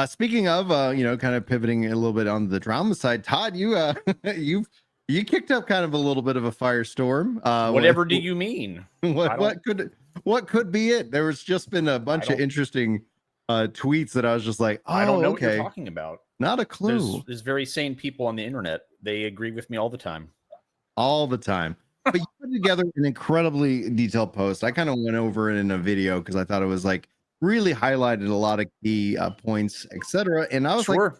Speaking of, kind of pivoting a little bit on the drama side, Todd, you kicked up kind of a little bit of a firestorm. Whatever do you mean? What could be it? There was just been a bunch of interesting tweets that I was just like, oh, I don't know okay. what you're talking about. Not a clue. There's very sane people on the internet. They agree with me all the time. All the time. But you put together an incredibly detailed post. I kind of went over it in a video because I thought it was like really highlighted a lot of key points, etc. And I was like,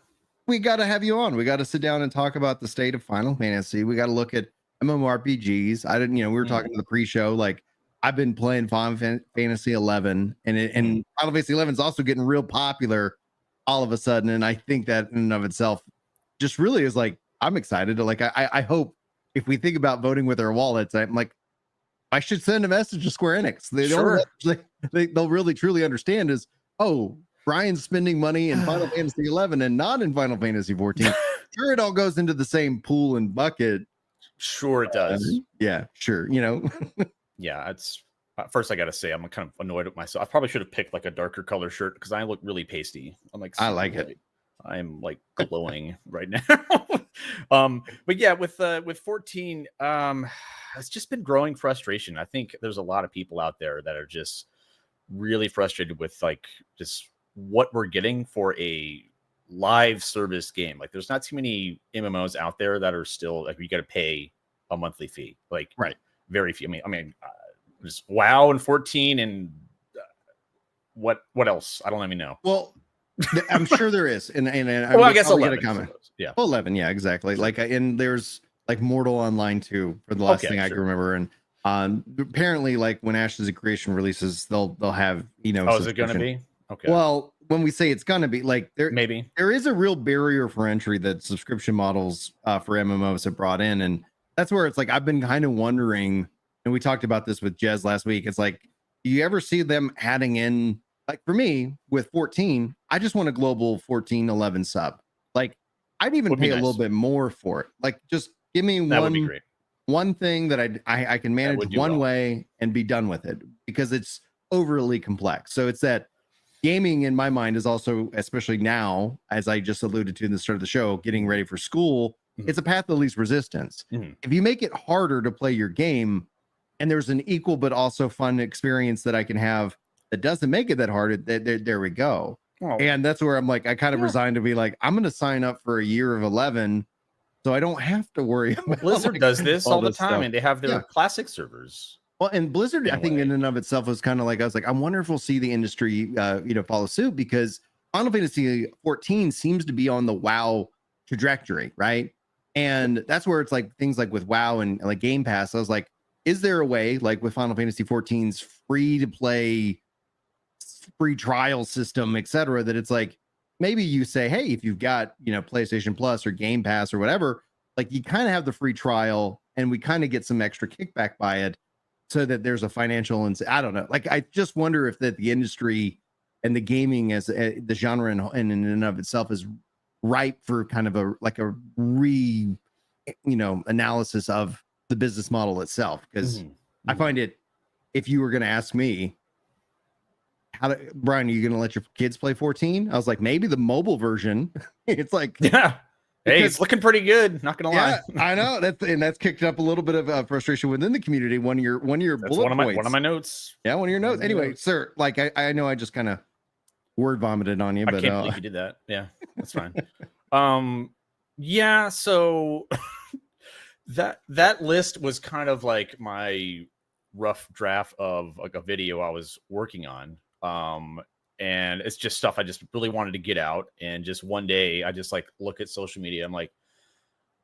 we got to have you on. We got to sit down and talk about the state of Final Fantasy. We got to look at MMORPGs. I didn't, we were talking to the pre-show. Like, I've been playing Final Fantasy XI, and Final Fantasy XI is also getting real popular all of a sudden. And I think that in and of itself just really is like, I'm excited to like, I hope if we think about voting with our wallets, I'm like, I should send a message to Square Enix. They'll really truly understand is, oh, Brian's spending money in Final Fantasy XI and not in Final Fantasy XIV. Sure, it all goes into the same pool and bucket. Sure, it does. Yeah, sure. Yeah, it's first I gotta say I'm kind of annoyed with myself. I probably should have picked like a darker color shirt because I look really pasty. I'm like, I like it. I'm like glowing right now. But yeah, with 14, it's just been growing frustration. I think there's a lot of people out there that are just really frustrated with like just what we're getting for a live service game. Like, there's not too many MMOs out there that are still like you got to pay a monthly fee. Like, right, very few. I mean, just WoW and 14 and what else? I don't even know. Well, I'm sure there is, and well, I guess 11. Get a comment. Yeah, 11. Yeah, exactly. Like, and there's like Mortal Online too for the last thing I can remember. And apparently, like when Ashes of Creation releases, they'll have Oh, is it going to be? Okay. Well, when we say it's going to be, like there is a real barrier for entry that subscription models for MMOs have brought in, and that's where it's like I've been kind of wondering, and we talked about this with Jez last week. It's like, do you ever see them adding in? Like for me with 14, I just want a global 14-11 sub. Like, I'd even pay a little bit more for it. Like, just give me one thing that I can manage one way and be done with it, because it's overly complex. So it's that gaming in my mind is also, especially now, as I just alluded to in the start of the show, getting ready for school, it's a path of least resistance. If you make it harder to play your game, and there's an equal but also fun experience that I can have that doesn't make it that hard, there we go. And that's where I'm like, I kind of resigned to be like, I'm going to sign up for a year of 11 so I don't have to worry about Blizzard does this all the time, and they have their classic servers. Well, and Blizzard, I think in and of itself was kind of like, I was like, I wonder if we'll see the industry, follow suit, because Final Fantasy 14 seems to be on the WoW trajectory, right? And that's where it's like things like with WoW and like Game Pass, I was like, is there a way, like with Final Fantasy 14's free to play, free trial system, etc., that it's like, maybe you say, hey, if you've got, PlayStation Plus or Game Pass or whatever, like you kind of have the free trial and we kind of get some extra kickback by it, so that there's a financial, and I don't know. Like, I just wonder if that the industry and the gaming as the genre in and of itself is ripe for kind of a analysis of the business model itself. Because I find it, if you were going to ask me, Brian, are you going to let your kids play 14? I was like, maybe the mobile version. It's like, hey, it's looking pretty good. Not gonna lie. I know that's kicked up a little bit of frustration within the community. One of your bullet points. One of my notes. Yeah, one of your notes. Anyway, sir, like I know I just kind of word vomited on you, but I can't believe you did that. Yeah, that's fine. Yeah. So that list was kind of like my rough draft of like a video I was working on. And it's just stuff I just really wanted to get out. And just one day I just like look at social media. I'm like,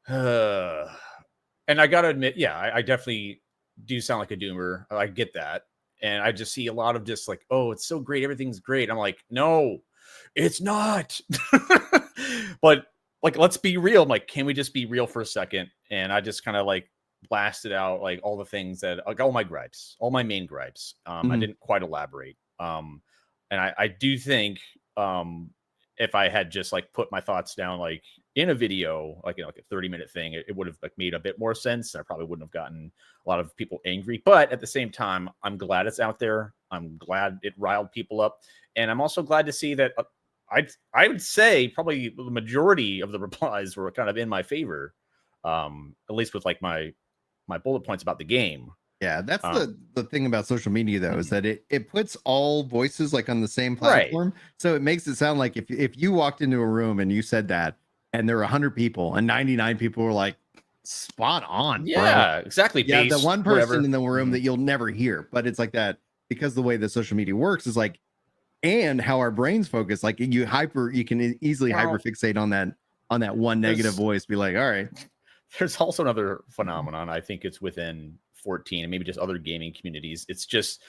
and I got to admit, I definitely do sound like a doomer. I get that. And I just see a lot of just like, oh, it's so great. Everything's great. I'm like, no, it's not. But like, let's be real. I'm like, can we just be real for a second? And I just kind of like blasted out like all the things that like all my gripes, all my main gripes. I didn't quite elaborate. And I do think if I had just like put my thoughts down like in a video, like like a 30-minute thing, it would have like made a bit more sense. I probably wouldn't have gotten a lot of people angry. But at the same time, I'm glad it's out there. I'm glad it riled people up. And I'm also glad to see that I would say probably the majority of the replies were kind of in my favor, at least with like my bullet points about the game. Yeah, that's the thing about social media though, is that it puts all voices like on the same platform. Right. So it makes it sound like if you walked into a room and you said that, and there were 100 people and 99 people were like, spot on. Yeah, bro. Exactly. Yeah, the one person in the room that you'll never hear, but it's like that because the way the social media works is like, and how our brains focus, like you can easily hyperfixate on that one negative voice. Be like, all right. There's also another phenomenon. I think it's within 14 and maybe just other gaming communities. It's just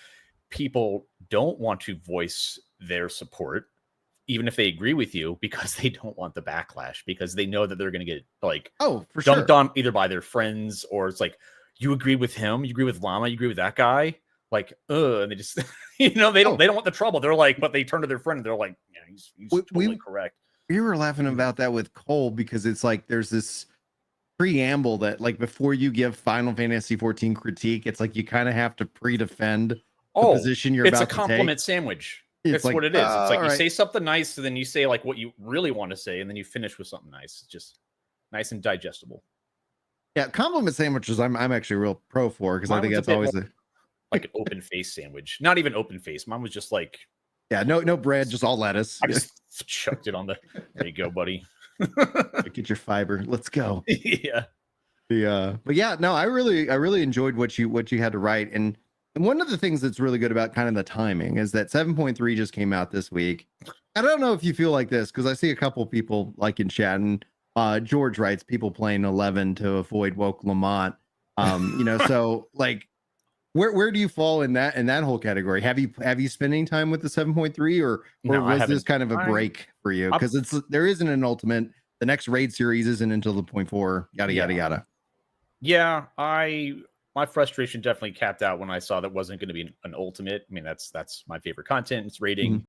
people don't want to voice their support, even if they agree with you, because they don't want the backlash, because they know that they're going to get like dunked on either by their friends, or it's like, you agree with him, you agree with Llama, you agree with that guy, like and they just they don't want the trouble. They're like, but they turn to their friend and they're like, yeah, he's totally correct. We were laughing about that with Cole, because it's like there's this preamble that like before you give Final Fantasy XIV critique, it's like you kind of have to pre-defend the position you're about to take. It's a compliment sandwich. It's like, what it is. It's like you say something nice, and then you say like what you really want to say, and then you finish with something nice. It's just nice and digestible. Yeah, compliment sandwiches I'm actually real pro for, because I think that's always like an open face sandwich. Not even open face. Mine was just like, yeah, no bread, just all lettuce. I just chucked it on the. There you go, buddy. Get your fiber. Let's go. Yeah. But yeah, no, I really enjoyed what you had to write, and one of the things that's really good about kind of the timing is that 7.3 just came out this week. I don't know if you feel like this, because I see a couple people like in chat, and George writes people playing 11 to avoid woke Lamont. So like, where do you fall in that whole category? Have you spending time with the 7.3, or was this kind of a break for you? Because there isn't an ultimate. The next raid series isn't until the 0.4. Yada yada. Yeah, my frustration definitely capped out when I saw that wasn't going to be an ultimate. I mean, that's my favorite content. It's raiding.